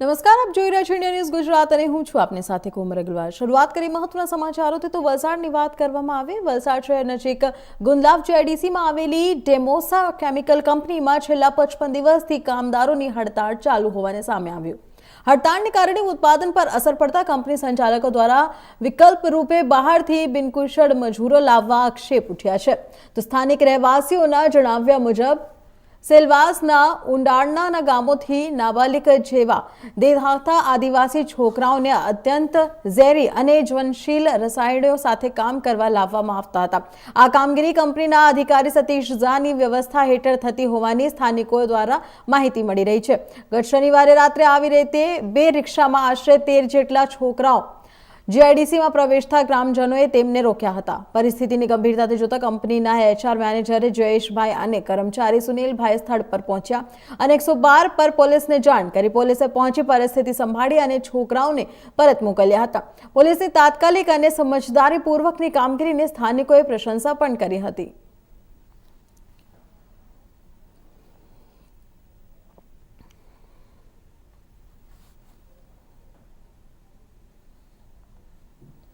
નમસ્કાર, આપ જોઈ રહ્યા છો ઇન્ડિયા ન્યૂઝ ગુજરાત અને હું છું આપની સાથે કોમર અગ્રવાલ। શરૂઆત કરી મહત્વના સમાચારોથી તો વલસાડની વાત કરવામાં આવે। વલસાડ શહેર નજીક ગુંદલાવ જેઆઈડીસીમાં આવેલી ડેમોસા કેમિકલ કંપનીમાં છેલ્લા 55 દિવસથી કામદારોની હડતાળ ચાલુ હોવાને સામે આવ્યું। હડતાળને કારણે ઉત્પાદન પર અસર પડતા કંપની સંચાલકો દ્વારા વિકલ્પ રૂપે બહારથી બિનકુશળ મજૂરો લાવવા આક્ષેપ ઉઠ્યા છે। તો સ્થાનિક રહેવાસીઓના જણાવ્યા મુજબ સેલવાસના ઉંડાણના ગામોથી નાબાલિગ જેવા દેહાતા આદિવાસી છોકરાઓને અત્યંત ઝેરી અને જ્વલનશીલ રસાયણો સાથે કામ કરવા લાવવામાં આવતા હતા। આ કામગીરી કંપનીના અધિકારી સતીશ ઝાની વ્યવસ્થા હેઠળ થતી હોવાની સ્થાનિકો દ્વારા માહિતી મળી રહી છે। ગત શનિવારે રાત્રે આવી રીતે 2 રિક્ષામાં આશરે 13 જેટલા છોકરાઓ જીઆઈડીસીમાં પ્રવેશતા ગ્રામજનોએ તેમને રોક્યા હતા। પરિસ્થિતિની ગંભીરતાને જોતા કંપનીના એચઆર મેનેજર જયેશભાઈ અને કર્મચારી સુનિલભાઈ સ્થળ પર પહોંચ્યા અને 112 પર પોલીસને જાણ કરી। પોલીસે પહોંચી પરિસ્થિતિ સંભાળી અને છોકરાઓને પરત મોકલ્યા હતા। પોલીસની તાત્કાલિક અને સમજદારીપૂર્વકની કામગીરીની સ્થાનિકોએ પ્રશંસા પણ કરી હતી।